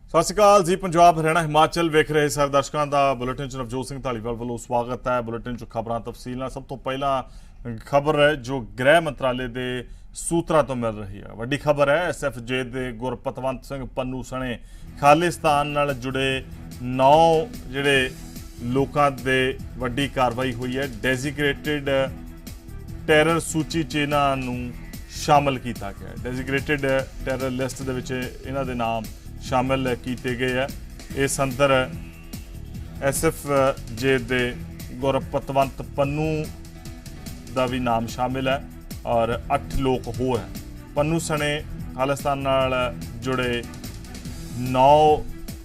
ਸਤਿ ਸ਼੍ਰੀ ਅਕਾਲ ਜੀ। ਪੰਜਾਬ ਹਰਿਆਣਾ ਹਿਮਾਚਲ ਵੇਖ ਰਹੇ ਸਾਰੇ ਦਰਸ਼ਕਾਂ ਦਾ ਬੁਲੇਟਿਨ 'ਚ ਨਵਜੋਤ ਸਿੰਘ ਢਾਲੀਵਾਲ ਵੱਲੋਂ ਸਵਾਗਤ ਹੈ। ਬੁਲੇਟਿਨ 'ਚ ਖਬਰਾਂ ਤਫਸੀਲ ਨਾਲ। ਸਭ ਤੋਂ ਪਹਿਲਾਂ ਖਬਰ ਹੈ ਜੋ ਗ੍ਰਹਿ ਮੰਤਰਾਲੇ ਦੇ ਸੂਤਰਾਂ ਤੋਂ ਮਿਲ ਰਹੀ ਹੈ। ਵੱਡੀ ਖਬਰ ਹੈ SFJ ਦੇ ਗੁਰਪਤਵੰਤ ਸਿੰਘ ਪੰਨੂ ਸਣੇ ਖਾਲਿਸਤਾਨ ਨਾਲ ਜੁੜੇ 9 ਜਿਹੜੇ ਲੋਕਾਂ ਦੇ ਵੱਡੀ ਕਾਰਵਾਈ ਹੋਈ ਹੈ। ਡੈਜ਼ੀਗਰੇਟਿਡ ਟੈਰਰ ਸੂਚੀ 'ਚ ਇਹਨਾਂ ਨੂੰ ਸ਼ਾਮਲ ਕੀਤਾ ਗਿਆ। ਡੈਜ਼ੀਗਰੇਟਿਡ ਟੈਰਰ ਲਿਸਟ ਦੇ ਵਿੱਚ ਇਹਨਾਂ ਦੇ ਨਾਮ शामिल किए गए है। इस अंदर SFJ दे गुरपतवंत पन्नू का भी नाम शामिल है और 8 लोग होर है। पन्नू सने खालिस्तान नाल जुड़े 9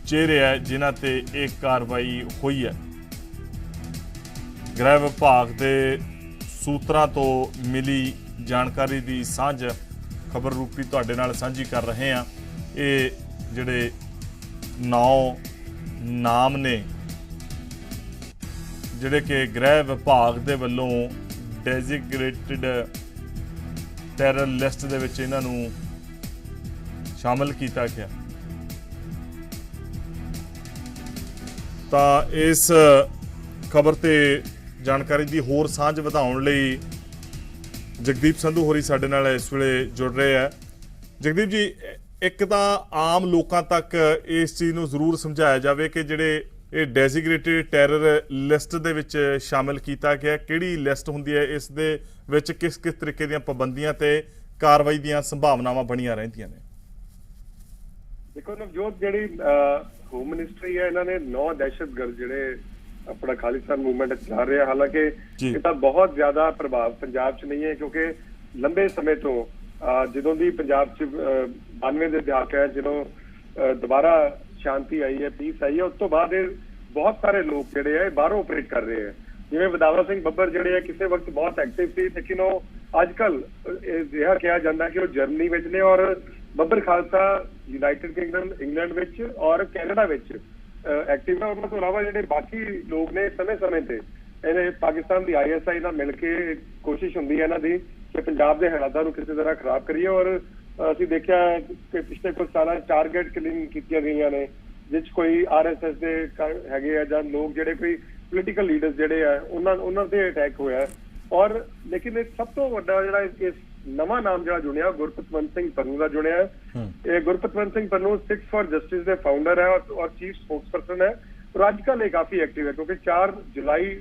चेहरे है जिन्हां ते एक कार्रवाई हुई है। गृह विभाग के सूत्रां तो मिली जानकारी की सांझ खबर रूपी तुहाडे नाल सांझी कर रहे हैं। ये ਜਿਹੜੇ 9 ਨਾਮ ਨੇ ਜਿਹੜੇ ਕਿ ਗ੍ਰਹਿ ਵਿਭਾਗ ਦੇ ਵੱਲੋਂ ਡੈਜ਼ੀਗਰੇਟਿਡ ਟੈਰਰ ਲਿਸਟ ਦੇ ਵਿੱਚ ਇਹਨਾਂ ਨੂੰ ਸ਼ਾਮਲ ਕੀਤਾ ਗਿਆ। ਤਾਂ ਇਸ ਖਬਰ ਤੇ ਜਾਣਕਾਰੀ ਦੀ ਹੋਰ ਸਾਂਝ ਵਧਾਉਣ ਲਈ ਜਗਦੀਪ ਸੰਧੂ ਹੋਰੀ ਸਾਡੇ ਨਾਲ ਇਸ ਵੇਲੇ ਜੁੜ ਰਹੇ ਆ। ਜਗਦੀਪ ਜੀ, ਇੱਕ ਤਾਂ ਆਮ ਲੋਕਾਂ ਤੱਕ ਇਸ ਚੀਜ਼ ਨੂੰ ਜ਼ਰੂਰ ਸਮਝਾਇਆ ਜਾਵੇ ਕਿ ਜਿਹੜੇ ਇਹ ਡੈਜ਼ੀਗਰੇਟਿਡ ਟੈਰਰ ਲਿਸਟ ਦੇ ਵਿੱਚ ਸ਼ਾਮਿਲ ਕੀਤਾ ਗਿਆ, ਕਿਹੜੀ ਲਿਸਟ ਹੁੰਦੀ ਹੈ, ਇਸ ਦੇ ਵਿੱਚ ਕਿਸ ਕਿਸ ਤਰੀਕੇ ਦੀਆਂ ਪਾਬੰਦੀਆਂ ਤੇ ਕਾਰਵਾਈ ਦੀਆਂ ਸੰਭਾਵਨਾਵਾਂ ਬਣੀਆਂ ਰਹਿੰਦੀਆਂ ਨੇ। ਦੇਖੋ ਨਵਜੋਤ, ਜਿਹੜੀ ਹੋਮ ਮਿਨਿਸਟਰੀ ਹੈ, ਇਹਨਾਂ ਨੇ 9 ਦਹਿਸ਼ਤਗਰਦ ਜਿਹੜੇ ਆਪਣਾ ਖਾਲਿਸਤਾਨ ਮੂਵਮੈਂਟ ਚਲਾ ਰਹੇ ਆ। ਹਾਲਾਂਕਿ ਇਹ ਤਾਂ ਬਹੁਤ ਜ਼ਿਆਦਾ ਪ੍ਰਭਾਵ ਪੰਜਾਬ 'ਚ ਨਹੀਂ ਹੈ, ਕਿਉਂਕਿ ਲੰਬੇ ਸਮੇਂ ਤੋਂ ਜਦੋਂ ਦੀ ਪੰਜਾਬ 'ਚ 92 ਦੇ ਦਹਾਕੇ ਹੈ, ਜਦੋਂ ਦੁਬਾਰਾ ਸ਼ਾਂਤੀ ਆਈ ਹੈ, ਪੀਸ ਆਈ ਹੈ, ਉਸ ਤੋਂ ਬਾਅਦ ਇਹ ਬਹੁਤ ਸਾਰੇ ਲੋਕ ਜਿਹੜੇ ਆ ਬਾਹਰੋਂ ਆਪਰੇਟ ਕਰ ਰਹੇ ਆ। ਜਿਵੇਂ ਵਧਾਵਾ ਸਿੰਘ ਬੱਬਰ ਜਿਹੜੇ ਆ ਕਿਸੇ ਵਕਤ ਬਹੁਤ ਐਕਟਿਵ ਸੀ, ਲੇਕਿਨ ਉਹ ਅੱਜ ਕੱਲ ਅਜਿਹਾ ਕਿਹਾ ਜਾਂਦਾ ਕਿ ਉਹ ਜਰਮਨੀ ਵਿੱਚ ਨੇ, ਔਰ ਬੱਬਰ ਖਾਲਸਾ ਯੂਨਾਈਟਿਡ ਕਿੰਗਡਮ ਇੰਗਲੈਂਡ ਵਿੱਚ ਔਰ ਕੈਨੇਡਾ ਵਿੱਚ ਐਕਟਿਵ ਹੈ। ਉਹਨਾਂ ਤੋਂ ਇਲਾਵਾ ਜਿਹੜੇ ਬਾਕੀ ਲੋਕ ਨੇ ਸਮੇਂ ਤੇ ਇਹਨੇ ਪਾਕਿਸਤਾਨ ਦੀ ISI ਨਾਲ ਮਿਲ ਕੇ ਕੋਸ਼ਿਸ਼ ਹੁੰਦੀ ਹੈ ਇਹਨਾਂ ਦੀ ਕਿ ਪੰਜਾਬ ਦੇ ਹਾਲਾਤਾਂ ਨੂੰ ਕਿਸੇ ਤਰ੍ਹਾਂ ਖਰਾਬ ਕਰੀਏ। ਔਰ ਅਸੀਂ ਦੇਖਿਆ ਕਿ ਪਿਛਲੇ ਕੁਝ ਸਾਲਾਂ ਟਾਰਗੇਟ ਕਿਲਿੰਗ ਕੀਤੀਆਂ ਗਈਆਂ ਨੇ, ਜਿਸ ਕੋਈ RSS ਦੇ ਹੈਗੇ ਆ ਜਾਂ ਲੋਕ ਜਿਹੜੇ ਕੋਈ ਪੋਲੀਟੀਕਲ ਲੀਡਰਸ ਜਿਹੜੇ ਆ ਉਹਨਾਂ ਤੇ ਅਟੈਕ ਹੋਇਆ। ਔਰ ਲੇਕਿਨ ਇਹ ਸਭ ਤੋਂ ਵੱਡਾ ਜਿਹੜਾ ਇਸ ਨਵਾਂ ਨਾਮ ਜਿਹੜਾ ਜੁੜਿਆ ਗੁਰਪਤਵੰਤ ਸਿੰਘ ਪੰਨੂ ਦਾ ਜੁੜਿਆ। ਇਹ ਗੁਰਪਤਵੰਤ ਸਿੰਘ ਪੰਨੂ 6 ਫॉर ਜਸਟਿਸ ਦੇ ਫਾਊਂਡਰ ਹੈ ਔਰ ਚੀਫ ਸਪੋਕਸਪਰਸਨ ਹੈ। ਔਰ ਅੱਜ ਕੱਲ੍ਹ ਇਹ ਕਾਫੀ ਐਕਟਿਵ ਹੈ, ਕਿਉਂਕਿ 4 ਜੁਲਾਈ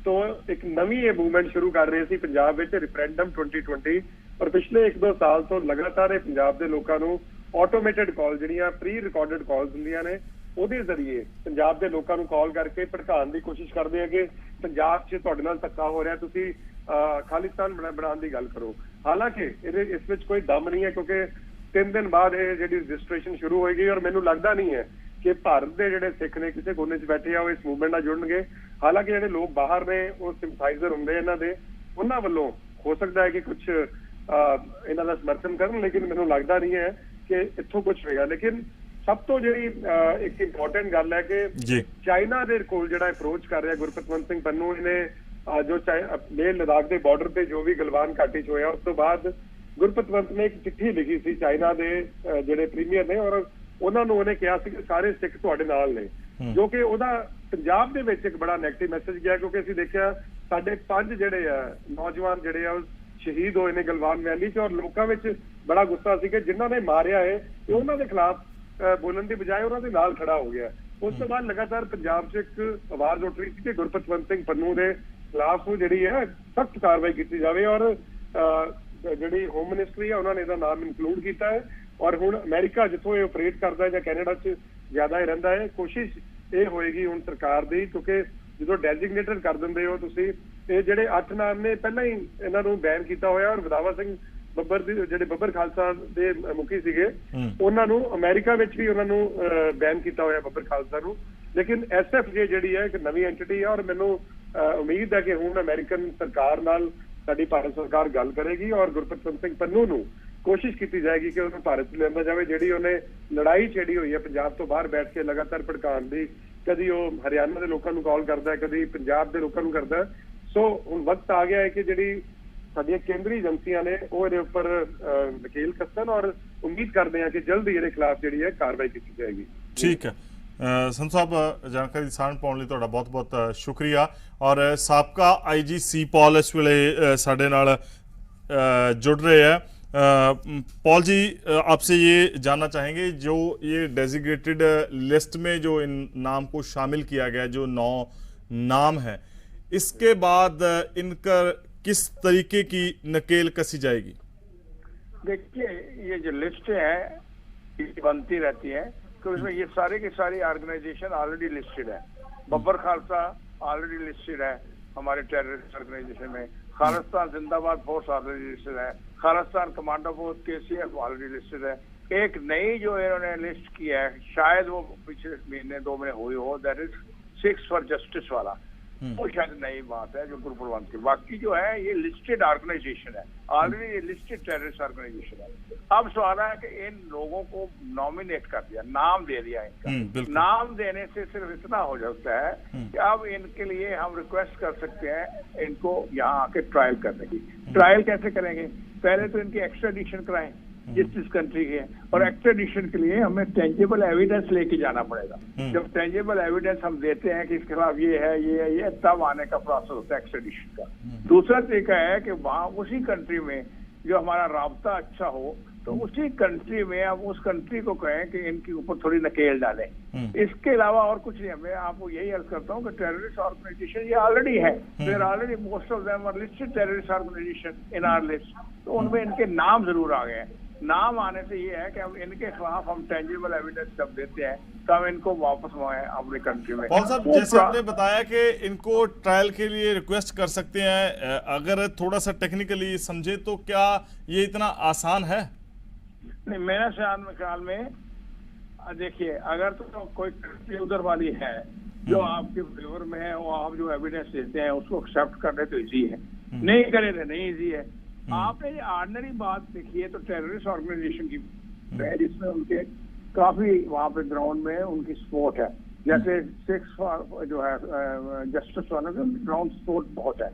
ਤੋਂ ਇੱਕ ਨਵੀਂ ਇਹ ਮੂਵਮੈਂਟ ਸ਼ੁਰੂ ਕਰ ਰਹੇ ਸੀ ਪੰਜਾਬ ਵਿੱਚ, ਰੈਫਰੈਂਡਮ 2020। ਔਰ ਪਿਛਲੇ 1-2 ਸਾਲ ਤੋਂ ਲਗਾਤਾਰ ਇਹ ਪੰਜਾਬ ਦੇ ਲੋਕਾਂ ਨੂੰ ਆਟੋਮੇਟਿਡ ਕਾਲ, ਜਿਹੜੀਆਂ ਪ੍ਰੀ ਰਿਕਾਰਡਡ ਕਾਲਸ ਹੁੰਦੀਆਂ ਨੇ, ਉਹਦੇ ਜ਼ਰੀਏ ਪੰਜਾਬ ਦੇ ਲੋਕਾਂ ਨੂੰ ਕਾਲ ਕਰਕੇ ਭੜਕਾਉਣ ਦੀ ਕੋਸ਼ਿਸ਼ ਕਰਦੇ ਆ ਕਿ ਪੰਜਾਬ 'ਚ ਤੁਹਾਡੇ ਨਾਲ ਧੱਕਾ ਹੋ ਰਿਹਾ, ਤੁਸੀਂ ਖਾਲਿਸਤਾਨ ਬਣਾਉਣ ਦੀ ਗੱਲ ਕਰੋ। ਹਾਲਾਂਕਿ ਇਸ ਵਿੱਚ ਕੋਈ ਦਮ ਨਹੀਂ ਹੈ, ਕਿਉਂਕਿ 3 ਦਿਨ ਬਾਅਦ ਇਹ ਜਿਹੜੀ ਰਜਿਸਟ੍ਰੇਸ਼ਨ ਸ਼ੁਰੂ ਹੋਏਗੀ। ਔਰ ਮੈਨੂੰ ਲੱਗਦਾ ਨਹੀਂ ਹੈ ਕਿ ਭਾਰਤ ਦੇ ਜਿਹੜੇ ਸਿੱਖ ਨੇ ਕਿਸੇ ਕੋਨੇ 'ਚ ਬੈਠੇ ਆ ਉਹ ਇਸ ਮੂਵਮੈਂਟ ਨਾਲ ਜੁੜਨਗੇ। ਹਾਲਾਂਕਿ ਜਿਹੜੇ ਲੋਕ ਬਾਹਰ ਨੇ ਉਹ ਸਿੰਪਥਾਈਜ਼ਰ ਹੁੰਦੇ ਇਹਨਾਂ ਦੇ, ਉਹਨਾਂ ਵੱਲੋਂ ਹੋ ਸਕਦਾ ਹੈ ਕਿ ਕੁਝ ਇਹਨਾਂ ਦਾ ਸਮਰਥਨ ਕਰਨ, ਲੇਕਿਨ ਮੈਨੂੰ ਲੱਗਦਾ ਨਹੀਂ ਹੈ ਕਿ ਇੱਥੋਂ ਕੁਝ ਹੋਏਗਾ। ਲੇਕਿਨ ਸਭ ਤੋਂ ਜਿਹੜੀ ਇੱਕ ਇੰਪੋਰਟੈਂਟ ਗੱਲ ਹੈ ਕਿ ਚਾਈਨਾ ਦੇ ਕੋਲ ਜਿਹੜਾ ਅਪਰੋਚ ਕਰ ਰਿਹਾ ਗੁਰਪਤਵੰਤ ਸਿੰਘ ਪੰਨੂ, ਇਹਨੇ ਜੋ ਲੇਹ ਲਦਾਖ ਦੇ ਬਾਰਡਰ ਤੇ ਜੋ ਵੀ ਗਲਵਾਨ ਘਾਟੀ 'ਚ ਹੋਇਆ, ਉਸ ਤੋਂ ਬਾਅਦ ਗੁਰਪਤਵੰਤ ਨੇ ਇੱਕ ਚਿੱਠੀ ਲਿਖੀ ਸੀ ਚਾਈਨਾ ਦੇ ਜਿਹੜੇ ਪ੍ਰੀਮੀਅਰ ਨੇ, ਔਰ ਉਹਨਾਂ ਨੂੰ ਉਹਨੇ ਕਿਹਾ ਸੀ ਕਿ ਸਾਰੇ ਸਿੱਖ ਤੁਹਾਡੇ ਨਾਲ ਨੇ, ਜੋ ਕਿ ਉਹਦਾ ਪੰਜਾਬ ਦੇ ਵਿੱਚ ਇੱਕ ਬੜਾ ਨੈਗੇਟਿਵ ਮੈਸੇਜ ਗਿਆ। ਕਿਉਂਕਿ ਅਸੀਂ ਦੇਖਿਆ ਸਾਡੇ 5 ਜਿਹੜੇ ਆ ਨੌਜਵਾਨ ਜਿਹੜੇ ਆ ਉਹ ਸ਼ਹੀਦ ਹੋਏ ਨੇ ਗਲਵਾਨ ਵੈਲੀ 'ਚ, ਔਰ ਲੋਕਾਂ ਵਿੱਚ ਬੜਾ ਗੁੱਸਾ ਸੀ ਕਿ ਜਿਨ੍ਹਾਂ ਨੇ ਮਾਰਿਆ ਹੈ ਤੇ ਉਹਨਾਂ ਦੇ ਖਿਲਾਫ ਬੋਲਣ ਦੀ ਬਜਾਏ ਉਹਨਾਂ ਦੇ ਨਾਲ ਖੜਾ ਹੋ ਗਿਆ। ਉਸ ਤੋਂ ਬਾਅਦ ਲਗਾਤਾਰ ਪੰਜਾਬ 'ਚ ਇੱਕ ਆਵਾਜ਼ ਉੱਠ ਰਹੀ ਸੀ ਕਿ ਗੁਰਪਤਵੰਤ ਸਿੰਘ ਪੰਨੂ ਦੇ ਖਿਲਾਫ ਜਿਹੜੀ ਹੈ ਸਖਤ ਕਾਰਵਾਈ ਕੀਤੀ ਜਾਵੇ। ਔਰ ਜਿਹੜੀ ਹੋਮ ਮਿਨਿਸਟਰੀ ਹੈ ਉਹਨਾਂ ਨੇ ਇਹਦਾ ਨਾਮ ਇਨਕਲੂਡ ਕੀਤਾ ਹੈ। ਔਰ ਹੁਣ ਅਮਰੀਕਾ ਜਿੱਥੋਂ ਇਹ ਆਪਰੇਟ ਕਰਦਾ ਹੈ ਜਾਂ ਕੈਨੇਡਾ 'ਚ ਜ਼ਿਆਦਾ ਹੀ ਰਹਿੰਦਾ ਹੈ, ਕੋਸ਼ਿਸ਼ ਇਹ ਹੋਏਗੀ ਹੁਣ ਸਰਕਾਰ ਦੀ, ਕਿਉਂਕਿ ਜਦੋਂ ਡੈਜ਼ਿਗਨੇਟਡ ਕਰ ਦਿੰਦੇ ਹੋ ਤੁਸੀਂ, ਇਹ ਜਿਹੜੇ 8 ਨਾਮ ਨੇ ਪਹਿਲਾਂ ਹੀ ਇਹਨਾਂ ਨੂੰ ਬੈਨ ਕੀਤਾ ਹੋਇਆ। ਔਰ ਵਧਾਵਾ ਸਿੰਘ ਬੱਬਰ ਦੇ ਜਿਹੜੇ ਬੱਬਰ ਖਾਲਸਾ ਦੇ ਮੁਖੀ ਸੀਗੇ, ਉਹਨਾਂ ਨੂੰ ਅਮਰੀਕਾ ਵਿੱਚ ਵੀ ਉਹਨਾਂ ਨੂੰ ਬੈਨ ਕੀਤਾ ਹੋਇਆ ਬੱਬਰ ਖਾਲਸਾ ਨੂੰ। ਲੇਕਿਨ SFJ ਜਿਹੜੀ ਹੈ ਇੱਕ ਨਵੀਂ ਐਂਟੀਟੀ ਹੈ, ਔਰ ਮੈਨੂੰ ਉਮੀਦ ਹੈ ਕਿ ਹੁਣ ਅਮਰੀਕਨ ਸਰਕਾਰ ਨਾਲ ਸਾਡੀ ਭਾਰਤ ਸਰਕਾਰ ਗੱਲ ਕਰੇਗੀ ਔਰ ਗੁਰਪਤਵੰਤ ਸਿੰਘ ਪੰਨੂ ਨੂੰ ਕੋਸ਼ਿਸ਼ ਕੀਤੀ ਜਾਏਗੀ ਕਿ ਉਹਨੂੰ ਭਾਰਤ 'ਚ ਲਿਆਂਦਾ ਜਾਵੇ। ਜਿਹੜੀ ਉਹਨੇ ਲੜਾਈ ਛੇੜੀ ਹੋਈ ਹੈ ਪੰਜਾਬ ਤੋਂ ਬਾਹਰ ਬੈਠ ਕੇ ਲਗਾਤਾਰ ਭੜਕਾਉਣ ਦੀ, ਕਦੀ ਉਹ ਹਰਿਆਣਾ ਦੇ ਲੋਕਾਂ ਨੂੰ ਕਾਲ ਕਰਦਾ ਹੈ, ਕਦੀ ਪੰਜਾਬ ਦੇ ਲੋਕਾਂ ਨੂੰ ਕਰਦਾ। ਸੋ ਹੁਣ ਵਕਤ ਆ ਗਿਆ ਹੈ ਕਿ ਜਿਹੜੀ ਸਾਡੀਆਂ ਕੇਂਦਰੀ ਏਜੰਸੀਆਂ ਨੇ ਉਹ ਇਹਦੇ ਉੱਪਰ ਵਕੀਲ ਕੱਸਣ ਔਰ ਉਮੀਦ ਕਰਦੇ ਹਾਂ ਕਿ ਜਲਦੀ ਇਹਦੇ ਖਿਲਾਫ ਜਿਹੜੀ ਹੈ ਕਾਰਵਾਈ ਕੀਤੀ ਜਾਏਗੀ। ठीक है संत साहब, ਜਾਣਕਾਰੀ ਸਾਂਝ ਪਾਉਣ ਲਈ ਤੁਹਾਡਾ ਬਹੁਤ-ਬਹੁਤ ਸ਼ੁਕਰੀਆ। और ਸਾਬਕਾ IGC पॉल इस ਵੇਲੇ ਸਾਡੇ ਨਾਲ जुड़ रहे हैं। पॉल जी, आपसे ये जानना चाहेंगे, जो ये डेजिग्नेटेड लिस्ट में जो इन नाम को शामिल किया गया, जो 9 नाम है, इसके बाद इनका किस तरीके की नकेल कसी जाएगी? देखिए, ये जो लिस्ट है ये बनती रहती है, तो इसमें ये सारे के सारी ऑर्गेनाइजेशन ऑलरेडी लिस्टेड है। बब्बर खालसा ऑलरेडी लिस्टेड है हमारे टेररिस्ट ऑर्गेनाइजेशन में, खालिस्तान जिंदाबाद फोर्स ऑलरेडी लिस्टेड है, Khalistan commando force KCF already listed है। एक नई जो इन्होंने लिस्ट की है, शायद वो पिछले महीने 2 महीने हुई हो, that is six for justice वाला, वो शायद नई बात है जो गुरुप्रबंध की। बाकी जो है ये लिस्टेड ऑर्गेनाइजेशन है, ऑलरेडी ये लिस्टेड टेररिस्ट ऑर्गेनाइजेशन है। अब सवाल है कि इन लोगों को नॉमिनेट कर दिया, नाम दे दिया इनका। नाम देने से सिर्फ इतना हो जाता है कि अब इनके लिए हम रिक्वेस्ट कर सकते हैं इनको यहाँ आके ट्रायल करने की। ट्रायल कैसे करेंगे? पहले तो इनकी एक्स्ट्राडिशन कराएं जिस कंट्री के, और एक्स्ट्राडिशन के लिए हमें टेंजिबल एविडेंस लेके जाना पड़ेगा। जब टेंजिबल एविडेंस हम देते हैं कि इसके खिलाफ ये है, ये है, ये, तब आने का प्रोसेस होता है एक्स्ट्राडिशन का। दूसरा तरीका है कि वहाँ उसी कंट्री में जो हमारा राब्ता अच्छा हो, तो उसी कंट्री में अब उस कंट्री को कहें कि इनके ऊपर थोड़ी नकेल डालें। इसके अलावा और कुछ नहीं। मैं आपको यही अर्ज करता हूँ कि टेररिस्ट ऑर्गेनाइजेशन ये ऑलरेडी है, there already most of them are listed terrorist organisation in our list, तो उनमें इनके नाम जरूर आ गए हैं। नाम आने से ये है कि हम इनके खिलाफ हम टेंजिबल एविडेंस जब देते हैं तो हम इनको वापस मंगाएं अपने कंट्री में। पॉल साहब, जैसे आपने बताया कि इनको ट्रायल के लिए रिक्वेस्ट कर सकते हैं, अगर थोड़ा सा टेक्निकली समझे तो क्या ये इतना आसान है? नहीं, मेरे ख्याल में देखिए, अगर तो कोई कंट्री उधर वाली है जो आपके फेवर में है, वो आप जो एविडेंस देते हैं उसको एक्सेप्ट करने तो इजी है, नहीं करे तो नहीं इजी है। आपने ये ऑर्डिनरी बात देखी है तो टेररिस्ट ऑर्गेनाइजेशन की है, जिसमें उनके काफी वहाँ पे ग्राउंड में उनकी सपोर्ट है। जैसे सिक्स जो है जस्टिस वाले ग्राउंड सपोर्ट बहुत है।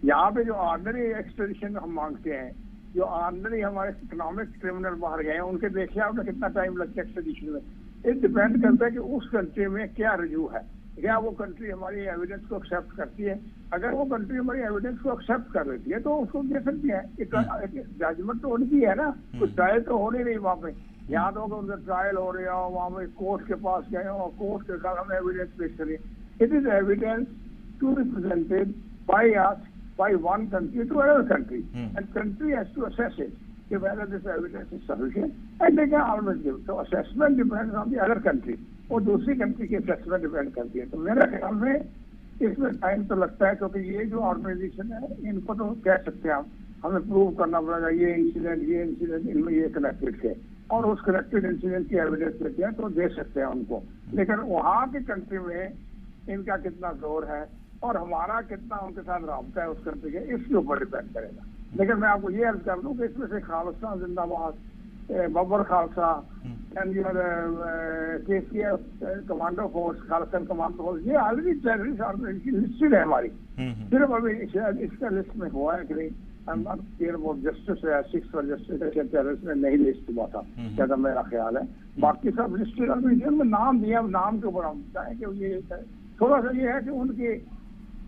यहाँ पे जो ऑर्डिनरी एक्सट्रेडिशन हम मांगते हैं, जो ऑर्डिनरी हमारे इकोनॉमिक क्रिमिनल बाहर गए हैं, उनके देखिए आपने कितना टाइम लगता है एक्सट्रेडिशन में। ये डिपेंड करता है कि उस कंट्री में क्या रिव्यू है, क्या वो कंट्री हमारी एविडेंस को एक्सेप्ट करती है। अगर वो कंट्री हमारी एविडेंस को एक्सेप्ट कर लेती है तो उसको दे सकती है। जजमेंट तो उनकी है ना, कुछ ट्रायल तो हो नहीं वहाँ पे। यहाँ तो उनका ट्रायल हो रहा हो, वहाँ पे कोर्ट के पास गए हो, कोर्ट के साथ हमने एविडेंस पेश करी। It is evidence to be presented by us by one country to another country, and country has to assess it whether this evidence is sufficient, and they can always give. So assessment depends on the other country, और दूसरी country की assessment depend करती है। तो मेरे ख्याल में इसमें टाइम तो लगता है, क्योंकि ये जो ऑर्गेनाइजेशन है इनको तो कह सकते हैं हमें प्रूव करना पड़ेगा ये इंसिडेंट इनमें ये कनेक्टेड थे, और उस कनेक्टेड इंसिडेंट की एविडेंस लेते हैं तो दे सकते हैं उनको। लेकिन वहाँ की कंट्री में इनका कितना जोर है और हमारा कितना उनके साथ राब्ता है उस कंट्री के, इसके ऊपर डिपेंड करेगा। लेकिन मैं आपको ये अर्ज कर दूं कि इसमें से खालिस्तान जिंदाबाद, Babbar Khalsa and KCF commando force, Khalistan commando force, ये ऑलरेडी टेररिस्ट ऑर्गेनाइजेशन लिस्टेड है हमारी। सिर्फ अभी शायद इसका लिस्ट में हुआ है कि नहीं, I am not clear about justice है, सिक्स फॉर जस्टिस है, टेररिस्ट में नहीं लिस्ट हुआ था ज्यादा मेरा ख्याल है। बाकी सब लिस्टेड ऑर्गेनाइजेशन में नाम दिया, नाम के ऊपर हम चाहें कि ये थोड़ा सा ये है कि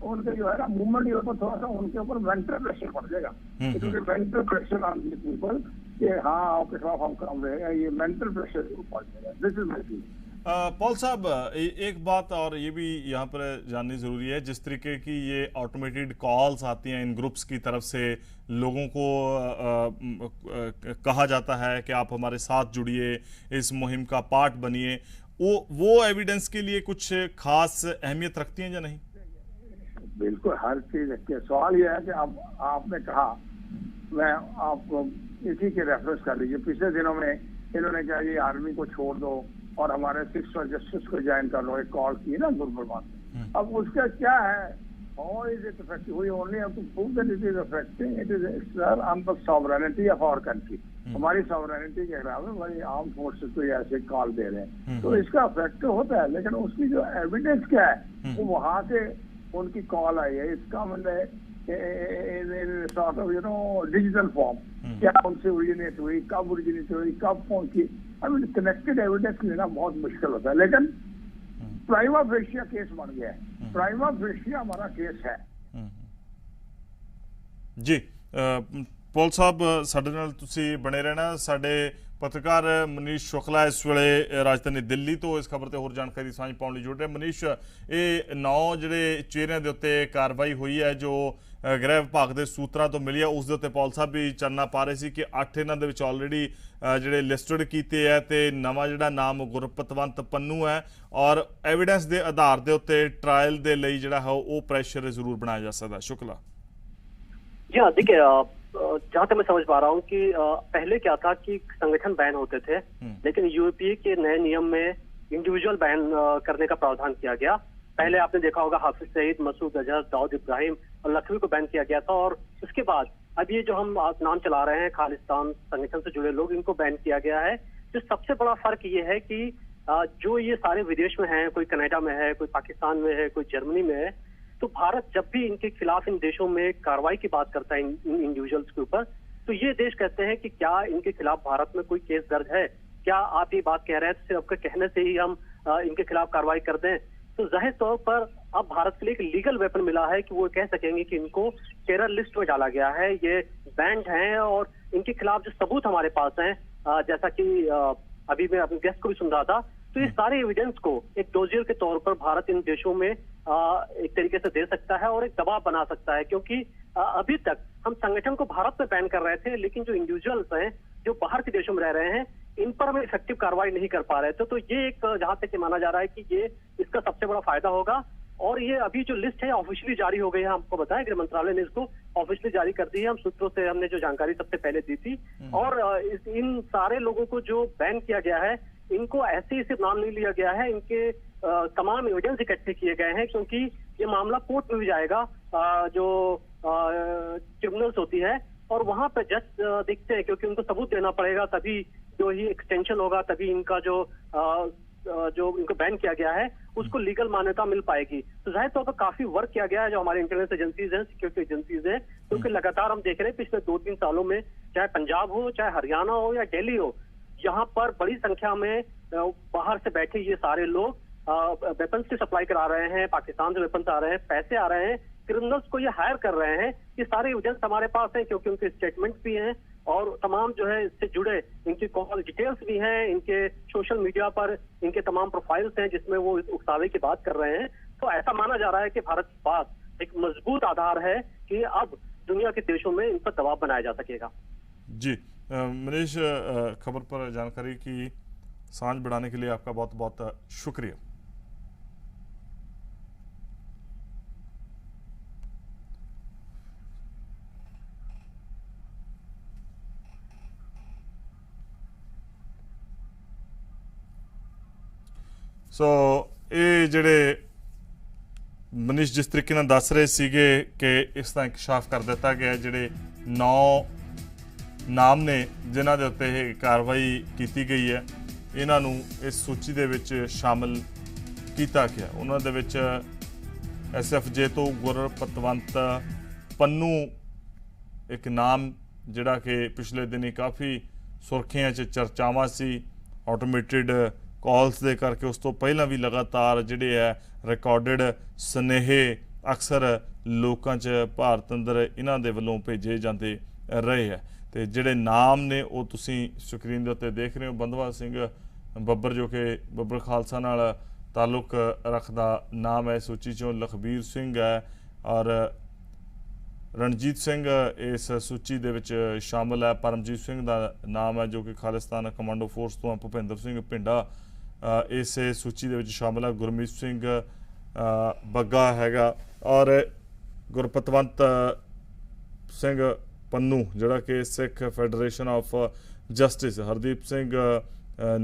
उनके जो है ना मूवमेंट के ऊपर थोड़ा सा उनके ऊपर मेंटल प्रेशर पड़ जाएगा, mental pressure on these people कि हाँ आपके खिलाफ हम काम रहे हैं, ये मेंटल प्रेशर पड़ जाएगा। This is my feeling. Paul साहब, एक बात और ये भी यहाँ पर जाननी जरूरी है, जिस तरीके की ये ऑटोमेटेड कॉल्स आती हैं इन ग्रुप्स की तरफ से, लोगों को कहा जाता है कि आप हमारे साथ जुड़िए, इस मुहिम का पार्ट बनिए, वो एविडेंस के लिए कुछ खास अहमियत रखती हैं या नहीं? बिल्कुल, हर चीज के सवाल यह है कि आपने कहा, मैं आपको इसी के रेफरेंस कर लीजिए, पिछले दिनों में इन्होंने कहा ये आर्मी को छोड़ दो और हमारे सिक्स फॉर जस्टिस को ज्वाइन कर लो, एक कॉल की ना गुरुप्रबंध। अब उसका क्या है, how is it effective? We only have to prove that it is effective, it is on the sovereignty of our country. हमारी सॉवरेनिटी के खिलाफ हमारी आर्म फोर्सेस को ऐसे कॉल दे रहे हैं, तो इसका इफेक्टिव होता है। लेकिन उसकी जो एविडेंस क्या है, वो वहां से उनकी कॉल आई है, इसका मतलब सॉर्ट ऑफ डिजिटल फॉर्म, क्या उनसे ओरिजिनेट हुई, कब ओरिजिनेट हुई, कब पहुंची। अब कनेक्टेड एविडेंस लेना बहुत मुश्किल होता है, लेकिन प्राइमा फेशिया केस बन गया है। प्राइमा फेशिया हमारा केस है जी। पॉल साहब ਸਾਡੇ ਨਾਲ ਤੁਸੀਂ ਬਣੇ ਰਹਿਣਾ। ਸਾਡੇ ਪੱਤਰਕਾਰ ਮਨੀਸ਼ ਸ਼ੁਕਲਾ ਇਸ ਵੇਲੇ ਰਾਜਧਾਨੀ ਦਿੱਲੀ ਤੋਂ ਇਸ ਖਬਰ ਤੇ ਹੋਰ ਜਾਣਕਾਰੀ ਸਾਂਝ ਪਾਉਣ ਲਈ ਜੁੜ ਰਹੇ। ਮਨੀਸ਼, ਇਹ 9 ਜਿਹੜੇ ਚਿਹਰਿਆਂ ਦੇ ਉੱਤੇ ਕਾਰਵਾਈ ਹੋਈ ਹੈ ਜੋ ਗ੍ਰਹਿ ਵਿਭਾਗ ਦੇ ਸੂਤਰਾਂ ਤੋਂ ਮਿਲੀ ਹੈ, ਉਸ ਦੇ ਉੱਤੇ ਪੌਲ ਸਾਹਿਬ ਵੀ ਚਾਨਣਾ ਪਾ ਰਹੇ ਸੀ ਕਿ 8 ਇਹਨਾਂ ਦੇ ਵਿੱਚ ਆਲਰੇਡੀ ਜਿਹੜੇ ਲਿਸਟਡ ਕੀਤੇ ਹੈ ਤੇ ਨਵਾਂ ਜਿਹੜਾ ਨਾਮ ਗੁਰਪਤਵੰਤ ਪੰਨੂ ਹੈ ਔਰ ਐਵੀਡੈਂਸ ਦੇ ਆਧਾਰ ਦੇ ਉੱਤੇ ट्रायल ਦੇ ਲਈ ਜਿਹੜਾ ਹੈ ਉਹ ਪ੍ਰੈਸ਼ਰ ਜ਼ਰੂਰ ਬਣਾਇਆ ਜਾ ਸਕਦਾ। शुक्ला जी हाँ, देखिए जहाँ तक मैं समझ पा रहा हूँ कि पहले क्या था कि संगठन बैन होते थे, लेकिन यूएपीए के नए नियम में इंडिविजुअल बैन करने का प्रावधान किया गया। पहले आपने देखा होगा हाफिज सईद, मसूद अजहर, दाऊद इब्राहिम और लखवी को बैन किया गया था, और उसके बाद अब ये जो हम नाम चला रहे हैं खालिस्तान संगठन से जुड़े लोग, इनको बैन किया गया है। तो सबसे बड़ा फर्क ये है कि जो ये सारे विदेश में हैं, कोई कनाडा में है, कोई पाकिस्तान में है, कोई जर्मनी में है, तो भारत जब भी इनके खिलाफ इन देशों में कार्रवाई की बात करता है इन इंडिविजुअल्स के ऊपर, तो ये देश कहते हैं कि क्या इनके खिलाफ भारत में कोई केस दर्ज है, क्या आप ये बात कह रहे हैं तो सिर्फ आपके कहने से ही हम इनके खिलाफ कार्रवाई कर दें। तो जाहिर तौर पर अब भारत के लिए एक लीगल वेपन मिला है कि वो कह सकेंगे कि इनको टेरर लिस्ट में डाला गया है, ये बैंड हैं, और इनके खिलाफ जो सबूत हमारे पास हैं, जैसा कि अभी मैं अपने गेस्ट को भी सुन रहा था, तो ये सारे एविडेंस को एक डोजियर के तौर पर भारत इन देशों में एक तरीके से दे सकता है और एक दबाव बना सकता है, क्योंकि अभी तक हम संगठन को भारत में बैन कर रहे थे, लेकिन जो इंडिविजुअल्स हैं जो बाहर के देशों में रह रहे हैं, इन पर हम इफेक्टिव कार्रवाई नहीं कर पा रहे थे। तो ये एक जहां तक माना जा रहा है कि ये इसका सबसे बड़ा फायदा होगा। और ये अभी जो लिस्ट है ऑफिशियली जारी हो गई है, हमको बताया गृह मंत्रालय ने इसको ऑफिशियली जारी कर दी है। हम सूत्रों से हमने जो जानकारी सबसे पहले दी थी, और इन सारे लोगों को जो बैन किया गया है, इनको ऐसे ही सिर्फ नाम नहीं लिया गया है, इनके तमाम एविडेंस इकट्ठे किए गए हैं, क्योंकि ये मामला कोर्ट में भी जाएगा, जो ट्रिब्यूनल्स होती है, और वहां पर जज दिखते हैं, क्योंकि उनको सबूत देना पड़ेगा, तभी जो ही एक्सटेंशन होगा, तभी इनका जो इनको बैन किया गया है उसको लीगल मान्यता मिल पाएगी। तो जाहिर तौर पर काफी वर्क किया गया है जो हमारे इंटेलिजेंस एजेंसीज हैं, सिक्योरिटी एजेंसीज हैं, क्योंकि लगातार हम देख रहे हैं पिछले 2-3 सालों में, चाहे पंजाब हो, चाहे हरियाणा हो या दिल्ली हो, यहाँ पर बड़ी संख्या में बाहर से बैठे ये सारे लोग वेपन्स की सप्लाई करा रहे हैं, पाकिस्तान से वेपन्स आ रहे हैं, पैसे आ रहे हैं, क्रिमिनल्स को ये हायर कर रहे हैं। ये सारे एविडेंस हमारे पास हैं, क्योंकि उनके स्टेटमेंट्स भी हैं, और तमाम जो है इससे जुड़े इनकी कॉल डिटेल्स भी हैं, इनके सोशल मीडिया पर इनके तमाम प्रोफाइल्स हैं जिसमें वो उकसावे की बात कर रहे हैं। तो ऐसा माना जा रहा है कि भारत के पास एक मजबूत आधार है कि अब दुनिया के देशों में इन पर दबाव बनाया जा सकेगा। जी मनीष, खबर पर जानकारी की सांझ बढ़ाने के लिए आपका बहुत बहुत शुक्रिया। सो ये ਜਿਹੜੇ ਮਨੀਸ਼ ਜਿਸ ਤਰੀਕੇ ਨਾਲ ਦੱਸ ਰਹੇ ਸੀਗੇ ਕਿ ਇਸ ਦਾ ਇੰਕਸ਼ਾਫ ਕਰ ਦਿੱਤਾ ਗਿਆ, ਜਿਹੜੇ 9 ਨਾਮ ਨੇ ਜਿਨ੍ਹਾਂ ਦੇ ਉੱਤੇ ਇਹ ਕਾਰਵਾਈ ਕੀਤੀ ਗਈ ਹੈ, ਇਹਨਾਂ ਨੂੰ ਇਸ ਸੂਚੀ ਦੇ ਵਿੱਚ ਸ਼ਾਮਲ ਕੀਤਾ ਗਿਆ। ਉਹਨਾਂ ਦੇ ਵਿੱਚ SFJ ਤੋਂ ਗੁਰਪਤਵੰਤ ਪੰਨੂ ਇੱਕ ਨਾਮ ਜਿਹੜਾ ਕਿ ਪਿਛਲੇ ਦਿਨੀ ਕਾਫੀ ਸੁਰਖੀਆਂ 'ਚ ਚਰਚਾਵਾਂ ਸੀ, ਆਟੋਮੇਟਿਡ कॉल्स दे करके। उस तो पहला भी लगातार जिहड़े है रिकॉर्डिड सुनेहे अक्सर लोकां च भारत अंदर इन्हां दे वल्लों भेजे जाते रहे है। तो जिहड़े नाम ने वो तुसीं स्क्रीन दे उत्ते देख रहे हो, बंधवा सिंह बब्बर जो कि बब्बर खालसा नाल ताल्लुक रखदा नाम है, सूची चों लखबीर सिंह है और रणजीत सिंह इस सूची दे विच शामिल है। परमजीत सिंह का नाम है जो कि खालिस्तान कमांडो फोर्स तो, भुपिंदर सिंह पिंडा इस सूची दे विच शामिल है। गुरमीत सिंह बग्गा हैगा और गुरपतवंत सिंह पन्नू जिहड़ा कि Sikh federation of justice, Hardeep Singh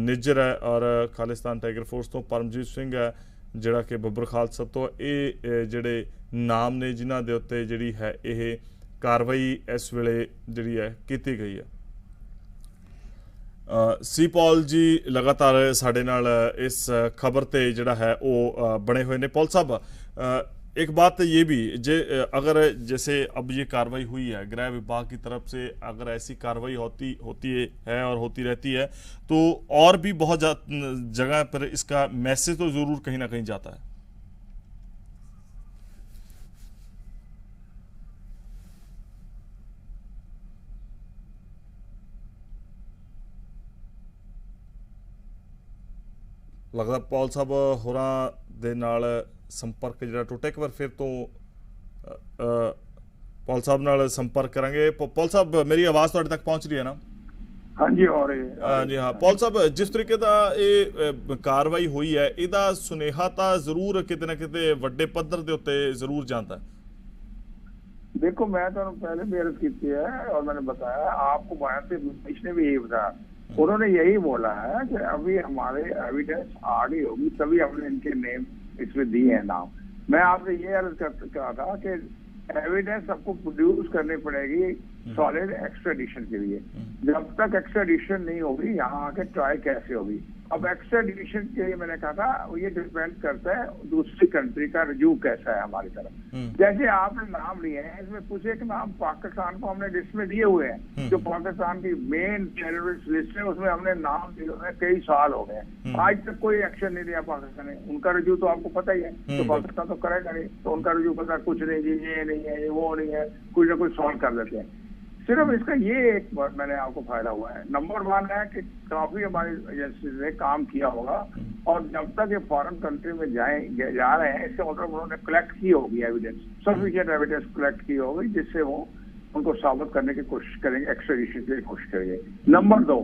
Nijjar है और खालिस्तान टाइगर फोर्स तो परमजीत सिंह है जिहड़ा कि बब्बर खालसा तो। ये जिहड़े नाम ने जिन्हां दे उत्ते जिहड़ी है ये कार्रवाई इस वेले जिहड़ी है कीती गई है। सी पॉल जी लगातार साडे नाल इस खबर ते जिहड़ा है वो बने हुए ने। पॉल साहब, एक बात ये भी अगर जैसे अब ये कार्रवाई हुई है गृह विभाग की तरफ से, अगर ऐसी कार्रवाई होती है और होती रहती है तो और भी बहुत जगह पर इसका मैसेज तो जरूर कहीं ना कहीं जाता है। लगता पॉल साहब होरां दे नाल संपर्क जिहड़ा टुट, एक बार फिर तो पॉल साहब नाल संपर्क करांगे। पॉल साहब मेरी आवाज़ तुहाडे तक पहुंच रही है ना? हाँ जी, और जी हाँ पॉल साहब, जिस तरीके दा ये कार्रवाई हुई है इहदा सुनेहा तां जरूर किते ना किते वड्डे पद्धर दे उत्ते जरूर जाता है। देखो, मैं तो पहले भी अर्ज की है और मैंने बताया आपको, बाहर से ने भी यही बताया, उन्होंने यही बोला है कि अभी हमारे एविडेंस आ गई होगी तभी हमने इनके नेम इसमें दिए हैं नाम। मैं आपसे ये अर्ज कहा था कि एविडेंस सबको प्रोड्यूस करनी पड़ेगी सॉलिड एक्स्ट्राडिशन के लिए। जब तक एक्स्ट्राडिशन नहीं होगी यहाँ आके ट्राई कैसे होगी? अब एक्स्ट्राडिशन के लिए मैंने कहा था ये डिपेंड करता है दूसरी कंट्री का रिव्यू कैसा है हमारी तरफ। जैसे आपने नाम लिए हैं, इसमें कुछ एक नाम पाकिस्तान को हमने लिस्ट में दिए हुए हैं, जो पाकिस्तान की मेन टेररिस्ट लिस्ट है, उसमें हमने नाम दिए हुए कई साल हो गए, आज तक कोई एक्शन नहीं लिया पाकिस्तान ने। उनका रिव्यू तो आपको पता ही है, तो पाकिस्तान तो करेगा नहीं, तो उनका रिव्यू पता कुछ नहीं जी, ये नहीं है, ये वो नहीं है, कुछ ना कुछ सॉल्व कर देते हैं। सिर्फ इसका ये एक बात मैंने आपको फायदा हुआ है, नंबर 1 है कि काफी हमारी एजेंसी ने काम किया होगा, और जब तक ये फॉरेन कंट्री में जा रहे हैं, इसका मतलब उन्होंने कलेक्ट की होगी एविडेंस, सफिशिएंट एविडेंस कलेक्ट की होगी, जिससे वो उनको साबित करने की कोशिश करेंगे, एक्स्ट्राडिशन की कोशिश करेंगे। नंबर 2,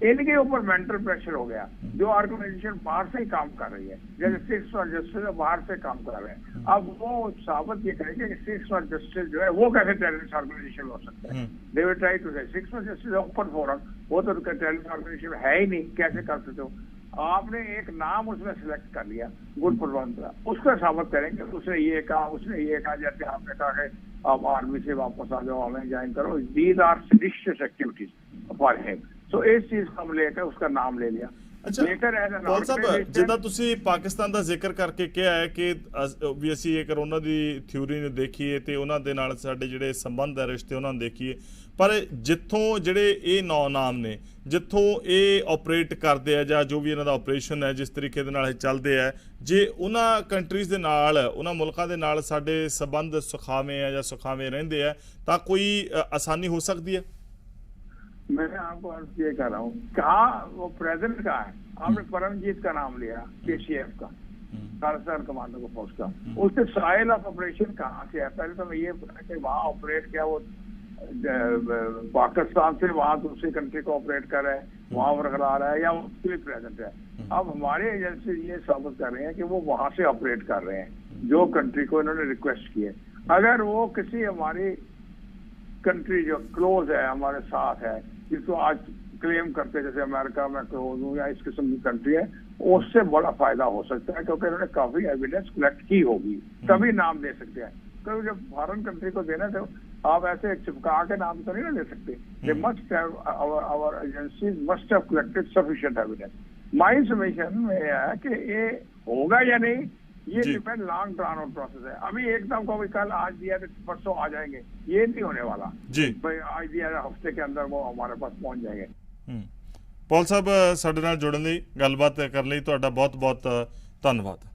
इनके ऊपर मेंटल प्रेशर हो गया, जो ऑर्गेनाइजेशन बाहर से ही काम कर रही है, जैसे सिक्स फॉर जस्टिस बाहर से काम कर रहे हैं, अब वो साबित ये करेंगे कि सिक्स फॉर जस्टिस जो है वो कैसे टेररिस्ट ऑर्गेनाइजेशन हो सकता है। दे विल ट्राई टू से six for justice open forum, वो तो टेररिस्ट ऑर्गेनाइजेशन है ही नहीं, कैसे कर सकते हो? आपने एक नाम उसमें सिलेक्ट कर लिया, गुड प्रबंधन, उसका साबित करेंगे, उसने ये कहा, उसने ये कहा, जैसे आपने कहा कि आप आर्मी से वापस आ जाओ, हमें ज्वाइन करो, these are seditious activities for him. So इस चीज को हम लेकर उसका नाम ले लिया। अच्छा पॉल साहब, जिदा तुसी पाकिस्तान ਦਾ ਜ਼ਿਕਰ ਕਰਕੇ ਕਿਹਾ ਹੈ ਕਿ ਵੀ ਅਸੀਂ ਇੱਕ ਉਹਨਾਂ ਦੀ ਥਿਊਰੀ ਨੂੰ ਦੇਖੀਏ ਤੇ ਉਹਨਾਂ ਦੇ ਨਾਲ ਸਾਡੇ ਜਿਹੜੇ ਸੰਬੰਧ ਹੈ, ਰਿਸ਼ਤੇ ਉਹਨਾਂ ਨੂੰ ਦੇਖੀਏ, ਪਰ ਜਿੱਥੋਂ ਜਿਹੜੇ ਇਹ 9 ਨਾਮ ਨੇ, ਜਿੱਥੋਂ ਇਹ ਆਪਰੇਟ ਕਰਦੇ ਆ ਜਾਂ ਜੋ ਵੀ ਇਹਨਾਂ ਦਾ ਆਪਰੇਸ਼ਨ ਹੈ, ਜਿਸ ਤਰੀਕੇ ਦੇ ਨਾਲ ਇਹ ਚੱਲਦੇ ਆ, ਜੇ ਉਹਨਾਂ ਕੰਟਰੀਜ਼ ਦੇ ਨਾਲ, ਉਹਨਾਂ ਮੁਲਕਾਂ ਦੇ ਨਾਲ ਸਾਡੇ ਸੰਬੰਧ ਸੁਖਾਵੇਂ ਆ ਜਾਂ ਸੁਖਾਵੇਂ ਰਹਿੰਦੇ ਆ ਤਾਂ ਕੋਈ ਆਸਾਨੀ ਹੋ ਸਕਦੀ ਹੈ? मैंने आपको अर्ज ये कर रहा हूँ, कहा वो प्रेसिडेंट का है, आपने परमजीत का नाम लिया, KCF का, खालिस्तान कमांडो को फोर्स का, उसके साइल ऑफ ऑपरेशन कहाँ से है? पहले तो मैं ये पता कि वहाँ ऑपरेट किया वो पाकिस्तान से वहाँ दूसरी कंट्री को ऑपरेट कर रहे हैं, वहाँ बरकरार रहा है, या उसके लिए प्रेजेंट है। अब हमारे एजेंसी ये साबित कर रहे हैं कि वो वहाँ से ऑपरेट कर रहे हैं, जो कंट्री को इन्होंने रिक्वेस्ट की है। अगर वो किसी हमारी कंट्री जो क्लोज है, हमारे साथ है, जिसको आज क्लेम करते हैं जैसे अमेरिका में क्लोज हूँ या इस किस्म की कंट्री है, उससे बड़ा फायदा हो सकता है, क्योंकि उन्होंने काफी एविडेंस कलेक्ट की होगी, तभी नाम दे सकते हैं। क्योंकि जब फॉरेन कंट्री को देना तो आप ऐसे चिपका के नाम तो नहीं ना दे सकते। They must have, our agencies must have collected sufficient evidence. My submission में है कि ये होगा या नहीं, ये depend long drawn out process है। अभी एकदम को कल आज दिया तो परसों आ जाएंगे, ये नहीं होने वाला जी। भाई आज दिया हफ्ते के अंदर वो हमारे पास पहुंच जाएंगे। पॉल साहब, साडे नाल जुड़न लई गलबात करन लई तुहाडा बहुत बहुत धन्नवाद।